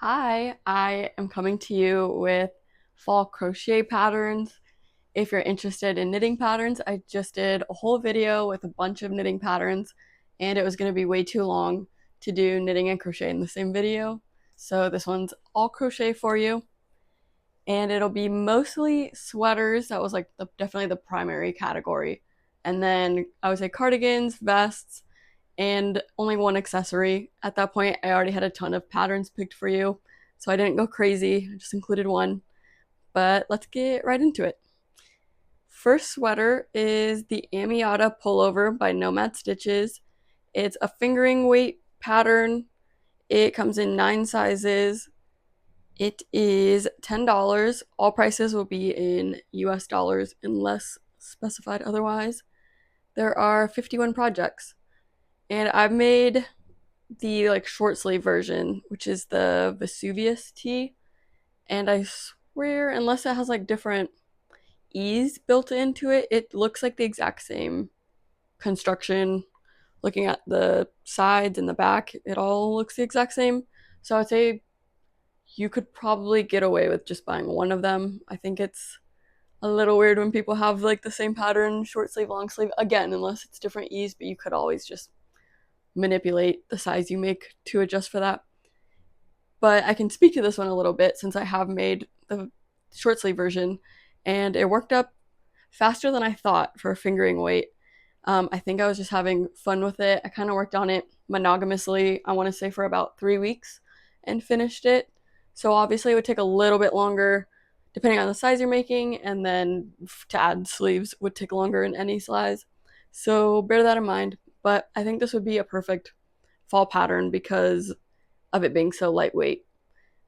Hi, I am coming to you with fall crochet patterns. If you're interested in knitting patterns, I just did a whole video with a bunch of knitting patterns, and it was going to be way too long to do knitting and crochet in the same video. So this one's all crochet for you, and it'll be mostly sweaters. That was like definitely the primary category. And then I would say cardigans, vests, and only one accessory. At that point, I already had a ton of patterns picked for you, so I didn't go crazy. I just included one. But let's get right into it. First sweater is the Amiata pullover by Nomad Stitches. It's a fingering weight pattern. It comes in 9 sizes. It is $10. All prices will be in US dollars unless specified otherwise. There are 51 projects. And I've made the like short sleeve version, which is the Vesuvius tee. And I swear, unless it has like different ease built into it, it looks like the exact same construction. Looking at the sides and the back, it all looks the exact same. So I'd say you could probably get away with just buying one of them. I think it's a little weird when people have like the same pattern, short sleeve, long sleeve, again, unless it's different ease, but you could always just manipulate the size you make to adjust for that. But I can speak to this one a little bit since I have made the short sleeve version, and it worked up faster than I thought for a fingering weight. I think I was just having fun with it. I kind of worked on it monogamously, I want to say for about 3 weeks, and finished it. So obviously it would take a little bit longer depending on the size you're making, and then to add sleeves would take longer in any size. So bear that in mind. But I think this would be a perfect fall pattern because of it being so lightweight.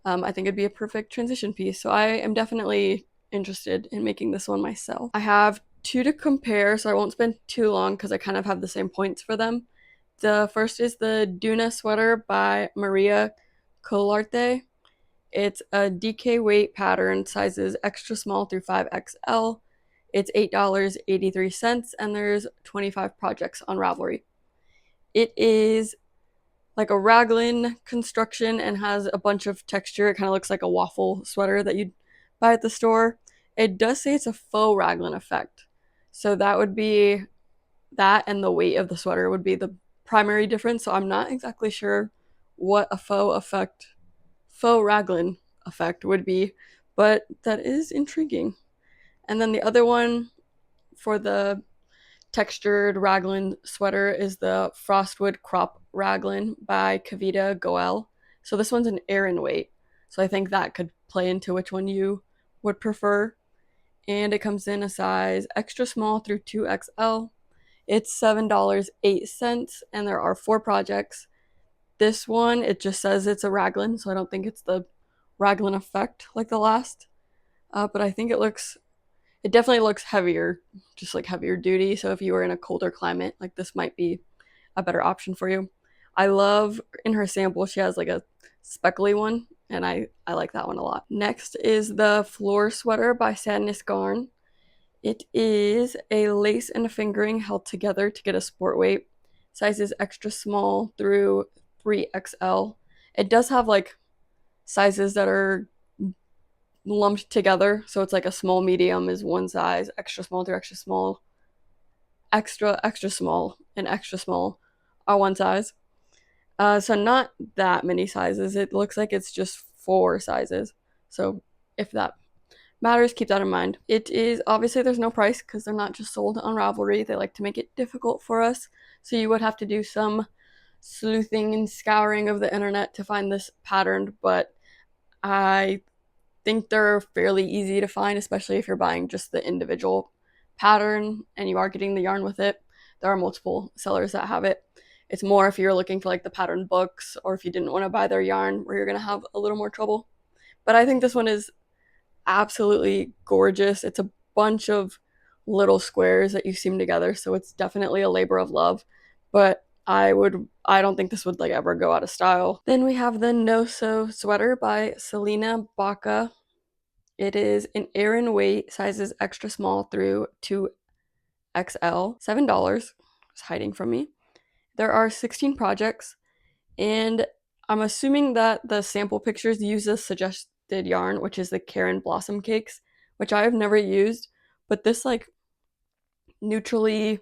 I think it'd be a perfect transition piece. So I am definitely interested in making this one myself. I have two to compare, so I won't spend too long because I kind of have the same points for them. The first is the Duna sweater by Maria Colarte. It's a DK weight pattern, sizes extra small through 5XL. It's $8.83, and there's 25 projects on Ravelry. It is like a raglan construction and has a bunch of texture. It kind of looks like a waffle sweater that you'd buy at the store. It does say it's a faux raglan effect. So that would be that, and the weight of the sweater would be the primary difference. So I'm not exactly sure what a faux raglan effect would be, but that is intriguing. And then the other one for the textured raglan sweater is the Frostwood Crop Raglan by Kavita Goel. So this one's an Aran weight. So I think that could play into which one you would prefer. And it comes in a size extra small through 2XL. It's $7.08, and there are 4 projects. This one, it just says it's a raglan, so I don't think it's the raglan effect like the last. But I think it definitely looks heavier, just like heavier duty. So if you were in a colder climate, like this might be a better option for you. I love in her sample, she has like a speckly one, and I like that one a lot. Next is the Floor Sweater by Sadness Garn. It is a lace and a fingering held together to get a sport weight. Sizes extra small through 3XL. It does have like sizes that are lumped together. So it's like a small medium is one size, extra small through extra small, extra small, and extra small are one size. So not that many sizes. It looks like it's just 4 sizes. So if that matters, keep that in mind. It is obviously there's no price because they're not just sold on Ravelry. They like to make it difficult for us. So you would have to do some sleuthing and scouring of the internet to find this pattern, but I think they're fairly easy to find, especially if you're buying just the individual pattern and you are getting the yarn with it. There are multiple sellers that have it. It's more if you're looking for like the pattern books or if you didn't want to buy their yarn where you're going to have a little more trouble. But I think this one is absolutely gorgeous. It's a bunch of little squares that you seam together, so it's definitely a labor of love. But I don't think this would like ever go out of style. Then we have the No Sew sweater by Selena Baca. It is an Aran weight, sizes extra small through 2XL, $7. It's hiding from me. There are 16 projects, and I'm assuming that the sample pictures use the suggested yarn, which is the Karen Blossom Cakes, which I have never used, but this like neutrally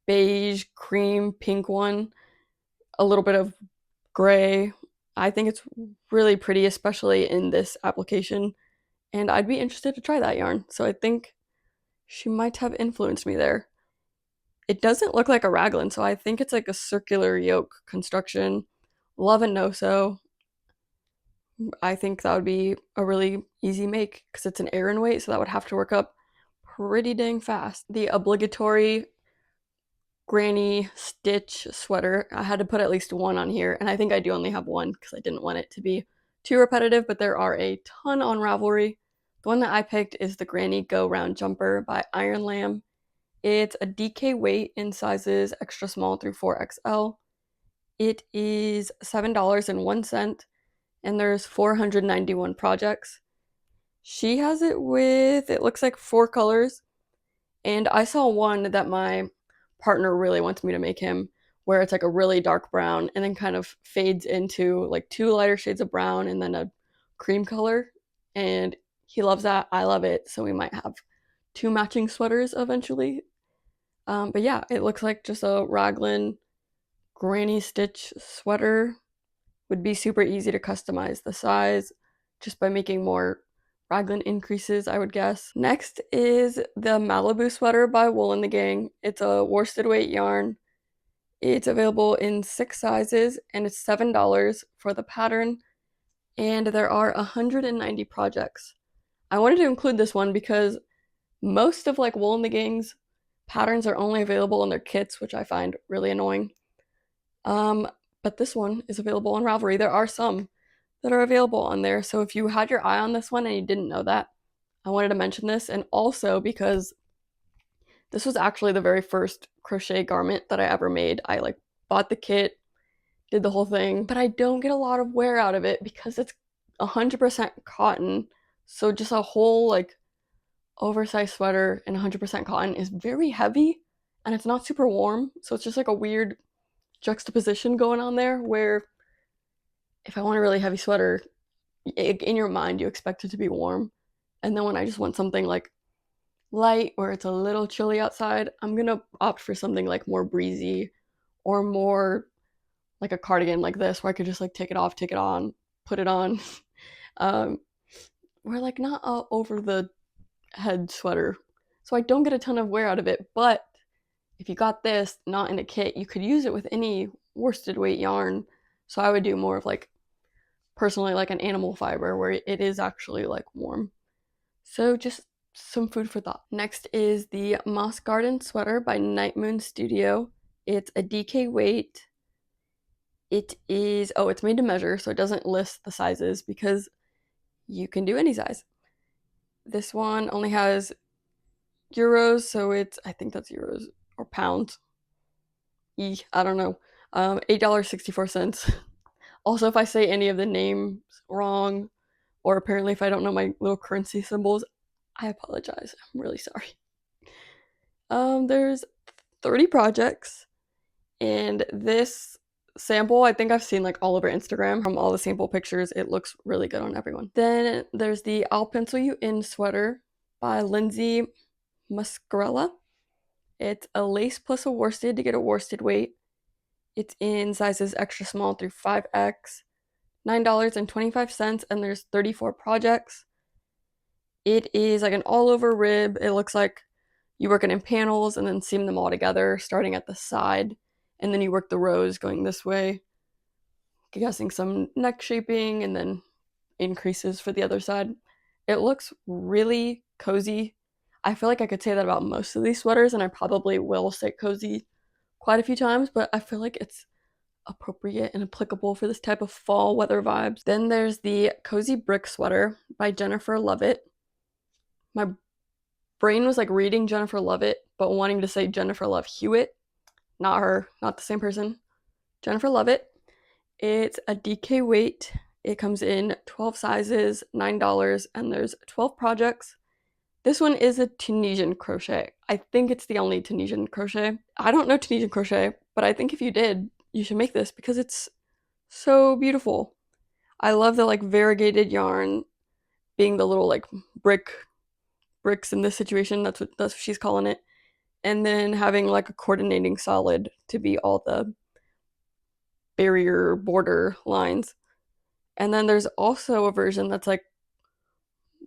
beige, cream, pink one, a little bit of gray. I think it's really pretty, especially in this application, and I'd be interested to try that yarn. So I think she might have influenced me there. It doesn't look like a raglan, so I think it's like a circular yoke construction. Love and no sew. I think that would be a really easy make because it's an Aran weight, so that would have to work up pretty dang fast. The obligatory granny stitch sweater. I had to put at least one on here, and I think I do only have one because I didn't want it to be too repetitive, but there are a ton on Ravelry. The one that I picked is the Granny Go Round Jumper by Iron Lamb. It's a DK weight in sizes extra small through 4XL. It is $7.01, and there's 491 projects. She has it with, it looks like 4 colors, and I saw one that my partner really wants me to make him, where it's like a really dark brown and then kind of fades into like 2 lighter shades of brown and then a cream color, and he loves that. I love it, so we might have 2 matching sweaters eventually. But yeah, it looks like just a raglan granny stitch sweater. Would be super easy to customize the size just by making more raglan increases, I would guess. Next is the Malibu sweater by Wool and the Gang. It's a worsted weight yarn. It's available in 6 sizes, and it's $7 for the pattern, and there are 190 projects. I wanted to include this one because most of like Wool and the Gang's patterns are only available in their kits, which I find really annoying. But this one is available on Ravelry. There are some that are available on there, so if you had your eye on this one and you didn't know that, I wanted to mention this. And also because this was actually the very first crochet garment that I ever made. I like bought the kit, did the whole thing, but I don't get a lot of wear out of it because it's 100% cotton. So just a whole like oversized sweater and 100% cotton is very heavy, and it's not super warm. So it's just like a weird juxtaposition going on there where if I want a really heavy sweater, in your mind you expect it to be warm, and then when I just want something like light where it's a little chilly outside, I'm gonna opt for something like more breezy or more like a cardigan like this where I could just like take it off, take it on, put it on. um where like not a over the head sweater, so I don't get a ton of wear out of it. But if you got this not in a kit, you could use it with any worsted weight yarn. So I would do more of like, personally, like an animal fiber where it is actually like warm. So just some food for thought. Next is the Moss Garden sweater by Night Moon Studio. It's a DK weight. It is, oh, it's made to measure, so it doesn't list the sizes because you can do any size. This one only has euros, so it's, I think that's euros or pounds. I don't know. $8.64. Also, if I say any of the names wrong, or apparently if I don't know my little currency symbols, I apologize. I'm really sorry. There's 30 projects, and this sample I think I've seen like all over Instagram. From all the sample pictures, it looks really good on everyone. Then there's the I'll Pencil You In sweater by Lindsay Muscarella. It's a lace plus a worsted to get a worsted weight. It's in sizes extra small through 5X, $9.25, and there's 34 projects. It is like an all over rib. It looks like you work it in panels and then seam them all together, starting at the side, and then you work the rows going this way, guessing some neck shaping and then increases for the other side. It looks really cozy. I feel like I could say that about most of these sweaters, and I probably will say cozy quite a few times, but I feel like it's appropriate and applicable for this type of fall weather vibes. Then there's the Cozy Brick sweater by Jennifer Lovett. My brain was like reading Jennifer Lovett, but wanting to say Jennifer Love Hewitt. Not her, not the same person. Jennifer Lovett. It's a DK weight. It comes in 12 sizes, $9, and there's 12 projects. This one is a Tunisian crochet. I think it's the only Tunisian crochet. I don't know Tunisian crochet, but I think if you did, you should make this because it's So beautiful. I love the like variegated yarn being the little like bricks in this situation. That's what she's calling it. And then having like a coordinating solid to be all the barrier border lines. And then there's also a version that's like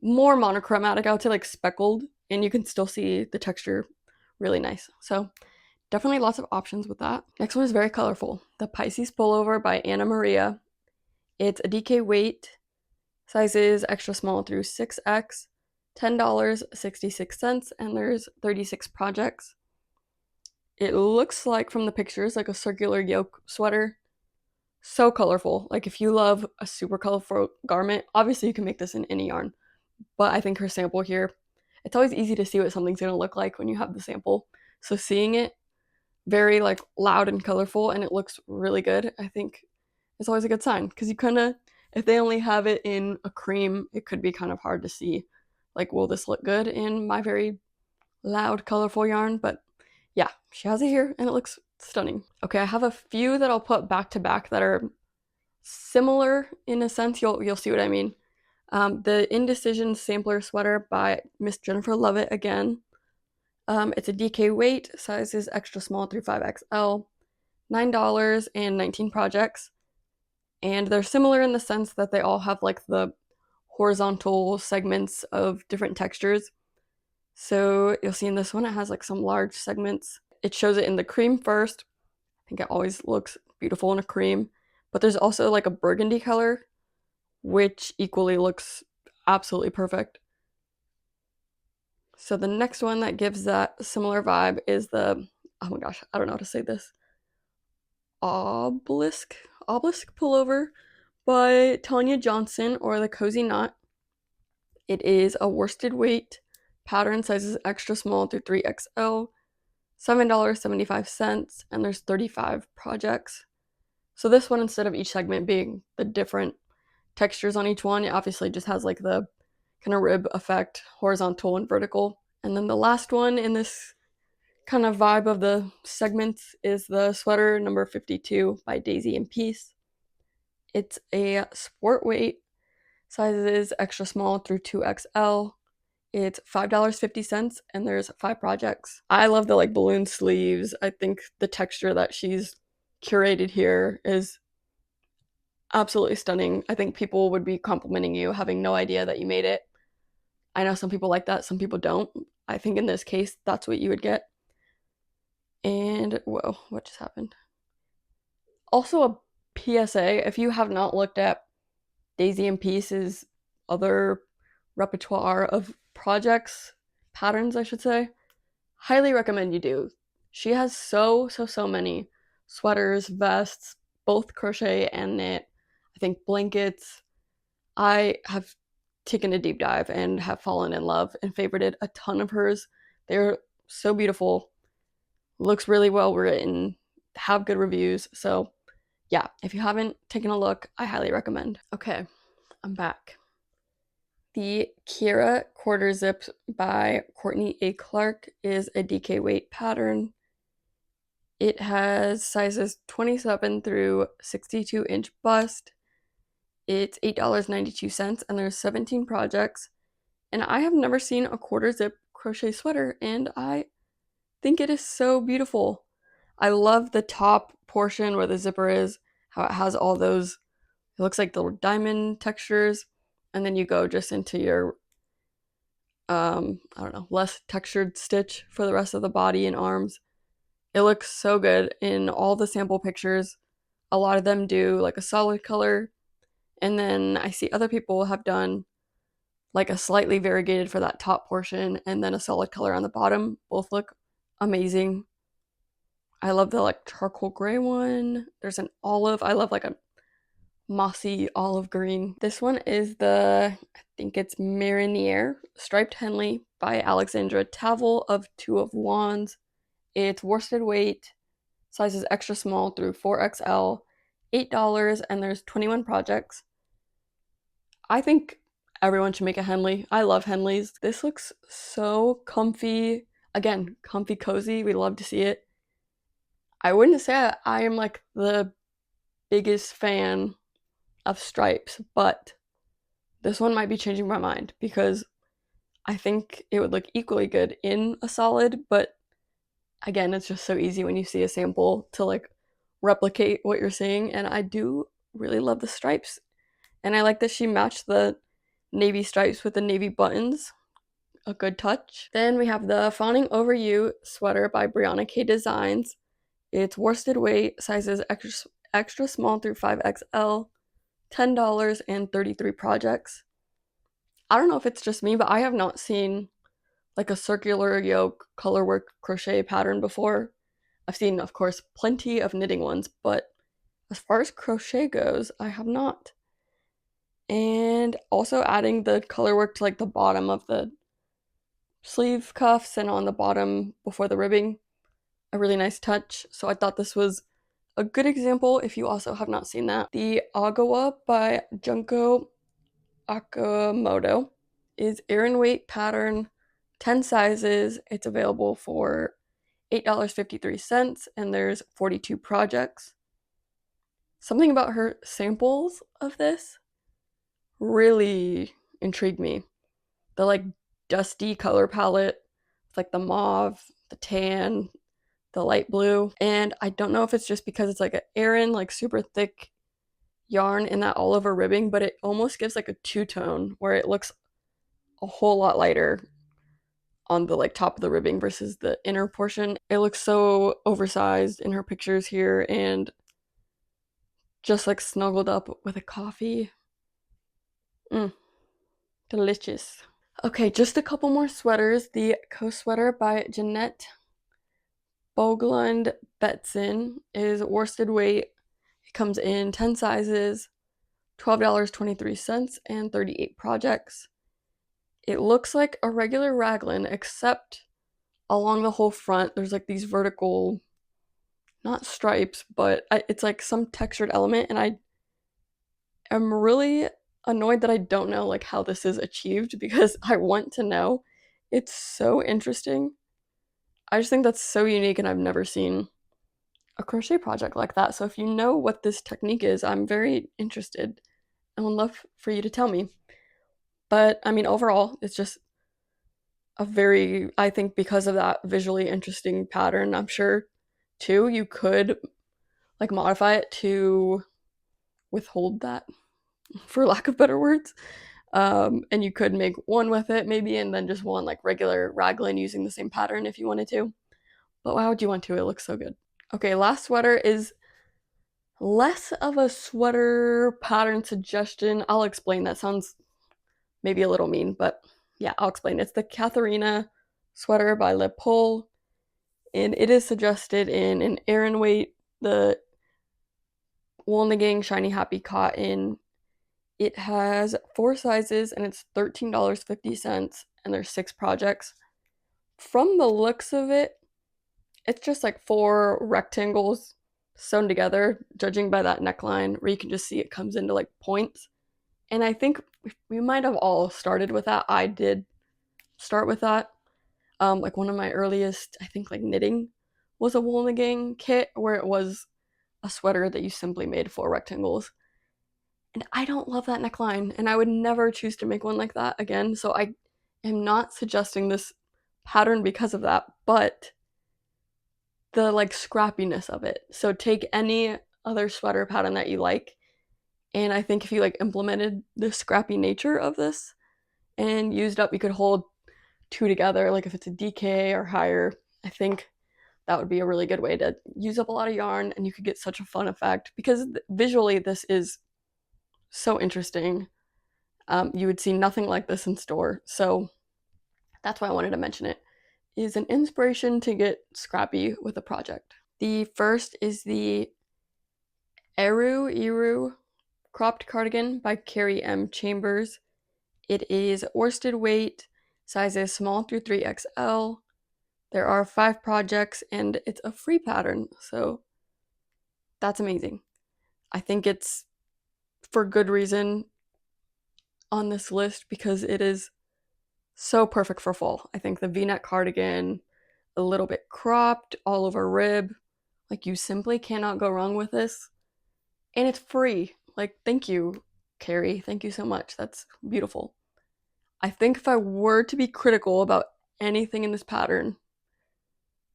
more monochromatic, I would say like speckled, and you can still see the texture really nice. So definitely lots of options with that. Next one is very colorful. The Pisces Pullover by Anna Maria. It's a DK weight, sizes extra small through 6X, $10.66, and there's 36 projects. It looks like from the pictures like a circular yoke sweater. So colorful. Like if you love a super colorful garment, obviously you can make this in any yarn. But I think her sample here, it's always easy to see what something's gonna look like when you have the sample. So seeing it very like loud and colorful and it looks really good, I think it's always a good sign because you kind of, if they only have it in a cream, it could be kind of hard to see like, will this look good in my very loud colorful yarn? But yeah, she has it here and it looks stunning. Okay, I have a few that I'll put back to back that are similar in a sense. You'll see what I mean. The Indecision Sampler Sweater by Miss Jennifer Lovett again. It's a DK weight, sizes extra small through 5XL, $9 and 19 projects. And they're similar in the sense that they all have like the horizontal segments of different textures. So you'll see in this one, it has like some large segments. It shows it in the cream first. I think it always looks beautiful in a cream. But there's also like a burgundy color, which equally looks absolutely perfect. So the next one that gives that similar vibe is the, oh my gosh, I don't know how to say this, obelisk pullover by Tanya Johnson, or the Cozy Knot. It is a worsted weight, pattern sizes extra small through 3XL, $7.75, and there's 35 projects. So this one, instead of each segment being the different textures on each one, it obviously just has like the kind of rib effect, horizontal and vertical. And then the last one in this kind of vibe of the segments is the sweater number 52 by Daisy and Peace. It's a sport weight, sizes extra small through 2XL. It's $5.50 and there's 5 projects. I love the like balloon sleeves. I think the texture that she's curated here is absolutely stunning. I think people would be complimenting you having no idea that you made it. I know some people like that, some people don't. I think in this case, that's what you would get. And whoa, what just happened? Also, a PSA, if you have not looked at Daisy and Peace's other repertoire of projects, patterns, I should say, highly recommend you do. She has so many sweaters, vests, both crochet and knit, I think blankets. I have taken a deep dive and have fallen in love and favorited a ton of hers. They're so beautiful, looks really well written, have good reviews. So yeah, if you haven't taken a look, I highly recommend. Okay, I'm back. The Kira Quarter Zip by Courtney A. Clark is a DK weight pattern. It has sizes 27 through 62-inch bust. It's $8.92 and there's 17 projects. And I have never seen a quarter zip crochet sweater and I think it is so beautiful. I love the top portion where the zipper is, how it has all those, it looks like little diamond textures, and then you go just into your I don't know, less textured stitch for the rest of the body and arms. It looks so good in all the sample pictures. A lot of them do like a solid color, and then I see other people have done like a slightly variegated for that top portion and then a solid color on the bottom. Both look amazing. I love the like charcoal gray one. There's an olive. I love like a mossy olive green. This one is the, I think it's Mariniere Striped Henley by Alexandra Tavel of Two of Wands. It's worsted weight, sizes extra small through 4XL, $8, and there's 21 projects. I think everyone should make a Henley. I love Henleys. This looks so comfy. Again, comfy, cozy. We love to see it. I wouldn't say I am like the biggest fan of stripes, but this one might be changing my mind because I think it would look equally good in a solid, but again, it's just so easy when you see a sample to like replicate what you're seeing, and I do really love the stripes. And I like that she matched the navy stripes with the navy buttons. A good touch. Then we have the Fawning Over You sweater by Brianna K Designs. It's worsted weight, sizes extra small through 5XL, $10 and 33 projects. I don't know if it's just me, but I have not seen like a circular yoke colorwork crochet pattern before. I've seen, of course, plenty of knitting ones, but as far as crochet goes, I have not. And also adding the colorwork to like the bottom of the sleeve cuffs and on the bottom before the ribbing, a really nice touch. So I thought this was a good example if you also have not seen that. The Agawa by Junko Akamoto is Aran weight pattern, 10 sizes. It's available for $8.53 and there's 42 projects. Something about her samples of this really intrigued me. The like dusty color palette, like the mauve, the tan, the light blue. And I don't know if it's just because it's like an Aran, like super thick yarn in that olive ribbing, but it almost gives like a two-tone where it looks a whole lot lighter on the like top of the ribbing versus the inner portion. It looks so oversized in her pictures here and just like snuggled up with a coffee. Delicious. Okay, just a couple more sweaters. The Coast Sweater by Jeanette Boglund Betson is worsted weight. It comes in 10 sizes, $12.23, and 38 projects. It looks like a regular raglan, except along the whole front, there's like these vertical, not stripes, but it's like some textured element, and I am really annoyed that I don't know like how this is achieved because I want to know. It's so interesting. I just think that's so unique and I've never seen a crochet project like that. So if you know what this technique is, I'm very interested and would love for you to tell me. But I mean, overall, it's just a very, I think because of that visually interesting pattern, I'm sure too, you could like modify it to withhold that, for lack of better words. And you could make one with it maybe, and then just one like regular raglan using the same pattern if you wanted to. But why would you want to? It looks so good. Okay, last sweater is less of a sweater pattern suggestion. I'll explain. That sounds maybe a little mean, but yeah, I'll explain. It's the Katharina sweater by Le Pole, and it is suggested in an Aran weight, the Wool Shiny Happy Cotton. It has 4 sizes and it's $13.50 and there's 6 projects. From the looks of it, it's just like 4 rectangles sewn together, judging by that neckline where you can just see it comes into like points. And I think we might have all started with that. I did start with that. Like one of my earliest, I think like knitting was a Wool kit where it was a sweater that you simply made 4 rectangles. And I don't love that neckline, and I would never choose to make one like that again. So I am not suggesting this pattern because of that, but the like scrappiness of it. So take any other sweater pattern that you like, and I think if you like implemented the scrappy nature of this and used up, you could hold 2 together. Like if it's a DK or higher, I think that would be a really good way to use up a lot of yarn, and you could get such a fun effect because visually this is so interesting. You would see nothing like this in store, so that's why I wanted to mention it. Is an inspiration to get scrappy with a project. The first is the Eru cropped cardigan by Carrie M. Chambers. It is worsted weight, sizes small through 3XL. There are 5 projects and it's a free pattern, so that's amazing. I think it's for good reason on this list because it is so perfect for fall. I think the V-neck cardigan, a little bit cropped, all over rib, like you simply cannot go wrong with this. and it's free. Like, thank you, Carrie. Thank you so much. That's beautiful. I think if I were to be critical about anything in this pattern,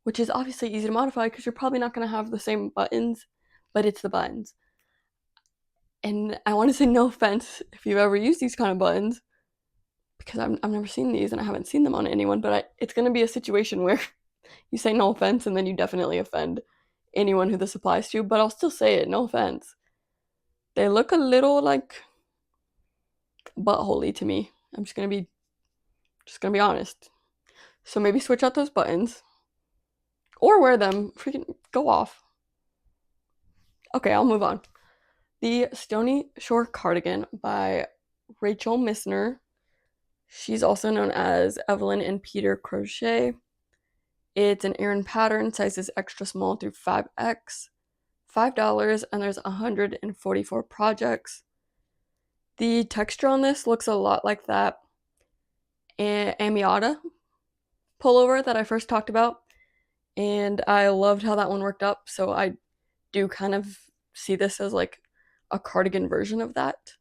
which is obviously easy to modify because you're probably not going to have the same buttons, but it's the buttons. And I want to say no offense if you've ever used these kind of buttons, because I've never seen these and I haven't seen them on anyone, but it's going to be a situation where you say no offense and then you definitely offend anyone who this applies to, but I'll still say it, no offense. They look a little like buttholey to me. I'm just gonna be honest. So maybe switch out those buttons. Or wear them. Freaking go off. Okay, I'll move on. The Stony Shore Cardigan by Rachel Missner. She's also known as Evelyn and Peter Crochet. It's an Aran pattern, sizes extra small through 5X. $5, and there's 144 projects. The texture on this looks a lot like that Amiata pullover that I first talked about, and I loved how that one worked up, so I do kind of see this as like a cardigan version of that.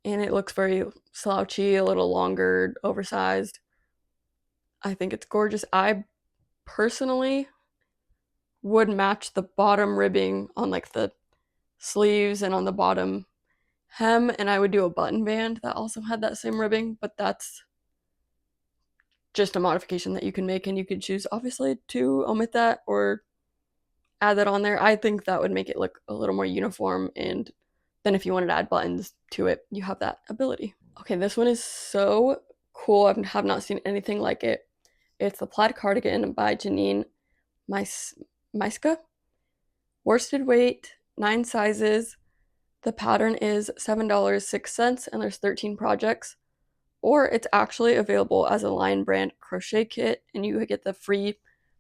And it looks very slouchy, a little longer, oversized. I think it's gorgeous. I personally would match the bottom ribbing on like the sleeves and on the bottom hem, and I would do a button band that also had that same ribbing, but that's just a modification that you can make, and you could choose obviously to omit that or add that on there. I think that would make it look a little more uniform, and then if you wanted to add buttons to it, you have that ability. Okay, this one is so cool. I have not seen anything like it. It's the Plaid Cardigan by Janine Maiska. Worsted weight, 9 sizes. The pattern is $7.06, and there's 13 projects. Or it's actually available as a line brand crochet kit, and you get the free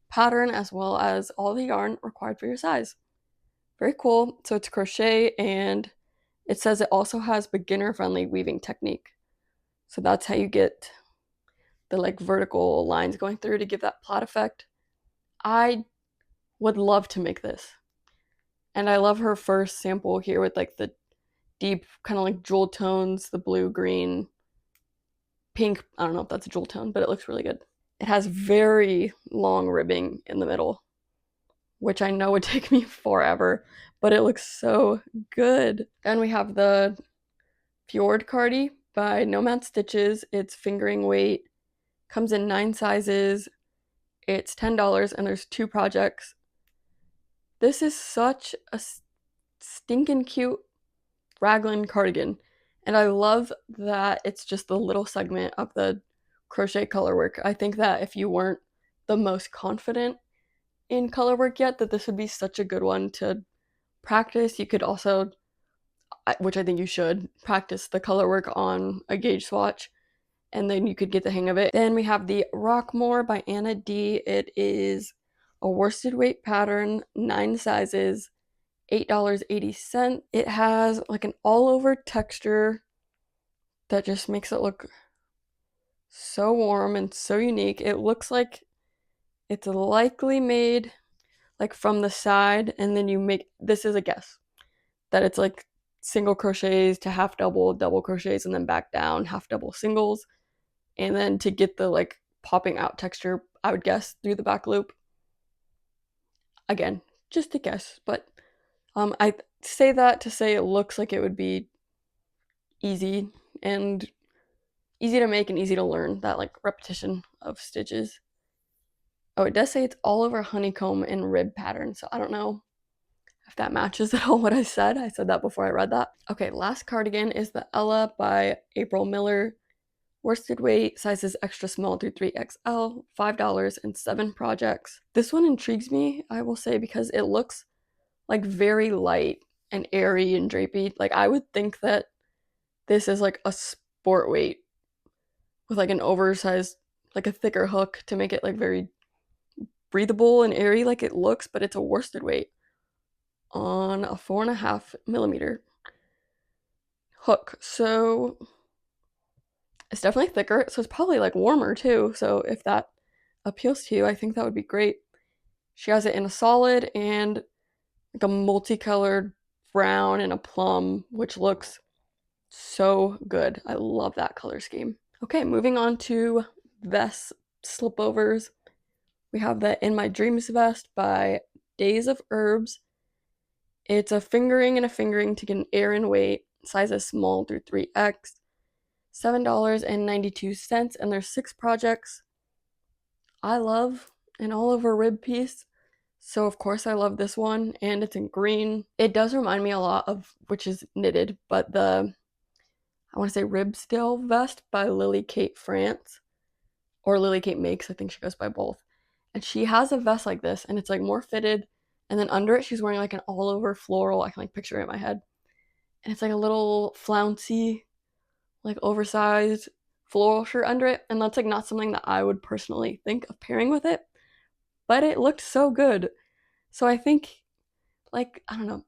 pattern as well as all the yarn required for your size. Very cool. So it's crochet, and it says it also has beginner friendly weaving technique. So that's how you get the like vertical lines going through to give that plait effect. I would love to make this. And I love her first sample here with like the deep kind of like jewel tones, the blue, green, pink. I don't know if that's a jewel tone, but it looks really good. It has very long ribbing in the middle, which I know would take me forever, but it looks so good. Then we have the Fjord Cardi by Nomad Stitches. It's fingering weight, comes in 9 sizes. It's $10, and there's 2 projects. This is such a stinking cute raglan cardigan, and I love that it's just the little segment of the crochet color work. I think that if you weren't the most confident in color work yet, that this would be such a good one to practice. You could also, which I think you should, practice the color work on a gauge swatch, and then you could get the hang of it. Then we have the Rockmore by Anna D. It is a worsted weight pattern, 9 sizes, $8.80. It has like an all over texture that just makes it look so warm and so unique. It looks like it's likely made like from the side, and then you make, this is a guess, that it's like single crochets to half double, double crochets, and then back down, half double singles. And then to get the like popping out texture, I would guess through the back loop. Again, just a guess, but I say that to say it looks like it would be easy and easy to make and easy to learn, that like repetition of stitches. Oh, it does say it's all over honeycomb and rib pattern, so I don't know if that matches at all what I said. I said that before I read that. Okay, last cardigan is the Ella by April Miller. Worsted weight, sizes extra small through 3XL, $5, and 7 projects. This one intrigues me, I will say, because it looks like very light and airy and drapey. Like I would think that this is like a sport weight with like an oversized, like a thicker hook to make it like very breathable and airy like it looks, but it's a worsted weight on a 4.5mm hook. So it's definitely thicker, so it's probably like warmer too. So if that appeals to you, I think that would be great. She has it in a solid and like a multicolored brown and a plum, which looks so good. I love that color scheme. Okay, moving on to vest slipovers. We have the In My Dreams vest by Days of Herbs. It's a fingering and a fingering to get an Aran weight, sizes small through 3X, $7.92, and there's 6 projects. I love an all over rib piece, so of course I love this one, and it's in green. It does remind me a lot of, which is knitted, but I want to say Rib Still vest by Lily Kate France, or Lily Kate Makes, I think she goes by both. And she has a vest like this, and it's like more fitted, and then under it she's wearing like an all over floral, I can like picture it in my head, and it's like a little flouncy, like oversized floral shirt under it, and that's like not something that I would personally think of pairing with it, but it looked so good. So I think, like, I don't know,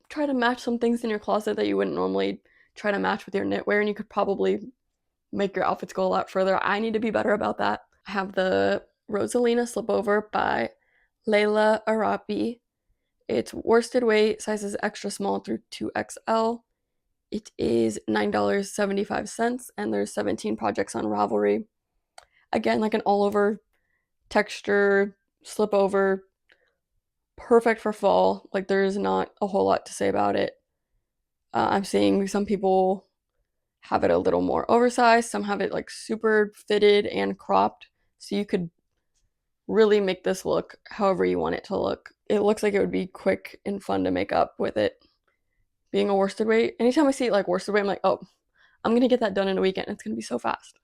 try to match some things in your closet that you wouldn't normally try to match with your knitwear, and you could probably make your outfits go a lot further. I need to be better about that. I have the Rosalina Slipover by Layla Arabi. It's worsted weight, sizes extra small through 2XL. It is $9.75, and there's 17 projects on Ravelry. Again, like an all-over texture slipover, perfect for fall. Like, there's not a whole lot to say about it. I'm seeing some people have it a little more oversized, some have it like super fitted and cropped, so you could really make this look however you want it to look. It looks like it would be quick and fun to make up with it being a worsted weight. Anytime I see like worsted weight, I'm like, oh, I'm gonna get that done in a weekend. It's gonna be so fast.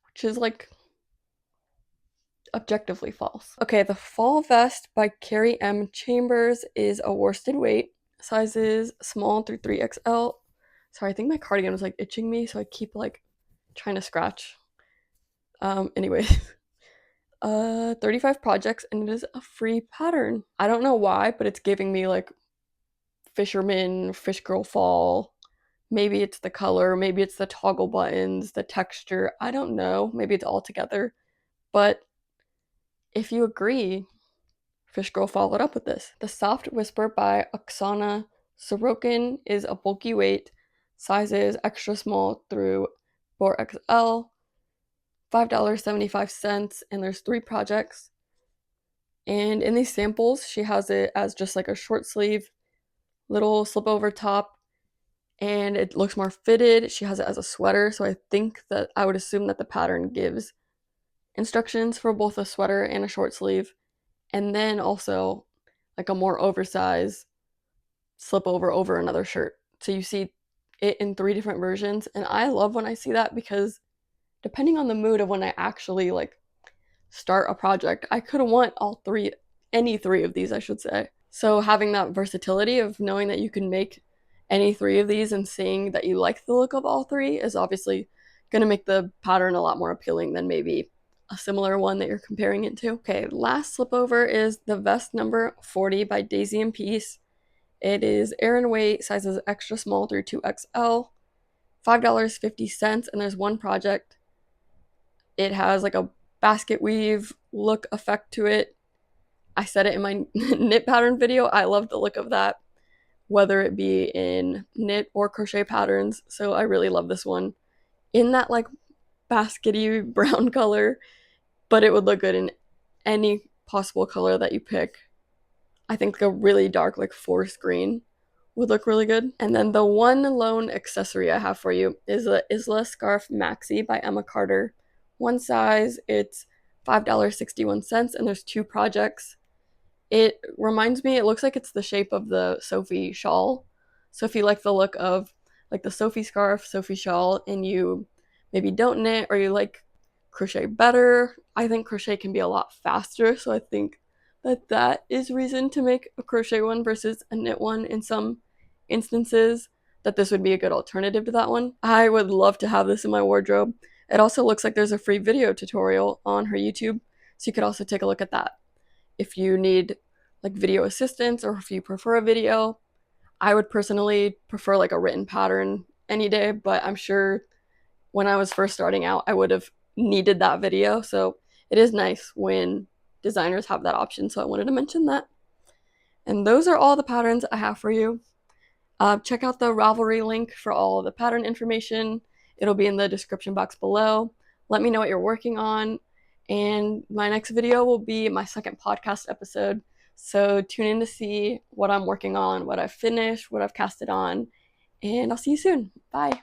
Which is like objectively false. Okay, the Fall Vest by Carrie M. Chambers is a worsted weight, sizes small through 3XL. Sorry, I think my cardigan was like itching me, so I keep like trying to scratch. Anyway, 35 projects, and it is a free pattern. I don't know why, but it's giving me like fisherman, fish girl fall. Maybe it's the color, maybe it's the toggle buttons, the texture. I don't know. Maybe it's all together. But if you agree, Fish Girl followed up with this. The Soft Whisper by Oksana Sorokin is a bulky weight, sizes extra small through 4XL, $5.75, and there's 3 projects. And in these samples, she has it as just like a short sleeve, little slip over top, and it looks more fitted. She has it as a sweater, so I think that I would assume that the pattern gives instructions for both a sweater and a short sleeve, and then also like a more oversized slip over another shirt. So you see it in 3 different versions, and I love when I see that, because depending on the mood of when I actually like start a project, I could want all 3, any 3 of these, I should say. So having that versatility of knowing that you can make any 3 of these and seeing that you like the look of all 3 is obviously going to make the pattern a lot more appealing than maybe a similar one that you're comparing it to. Okay, last slipover is the vest number 40 by Daisy and Peace. It is Aran weight, sizes extra small through 2XL, $5.50, and there's 1 project. It has like a basket weave look effect to it. I said it in my knit pattern video. I love the look of that, whether it be in knit or crochet patterns. So I really love this one in that like baskety brown color, but it would look good in any possible color that you pick. I think a really dark like forest green would look really good. And then the one lone accessory I have for you is the Isla Scarf Maxi by Emma Carter. One size, it's $5.61, and there's 2 projects. It reminds me, it looks like it's the shape of the Sophie shawl. So if you like the look of like the Sophie scarf, Sophie shawl, and you maybe don't knit, or you like crochet better, I think crochet can be a lot faster. So I think that is reason to make a crochet one versus a knit one in some instances, that this would be a good alternative to that one. I would love to have this in my wardrobe. It also looks like there's a free video tutorial on her YouTube, so you could also take a look at that. If you need like video assistance, or if you prefer a video, I would personally prefer like a written pattern any day, but I'm sure when I was first starting out, I would have needed that video. So it is nice when designers have that option. So I wanted to mention that. And those are all the patterns I have for you. Check out the Ravelry link for all the pattern information. It'll be in the description box below. Let me know what you're working on. And my next video will be my second podcast episode. So tune in to see what I'm working on, what I've finished, what I've casted on. And I'll see you soon. Bye.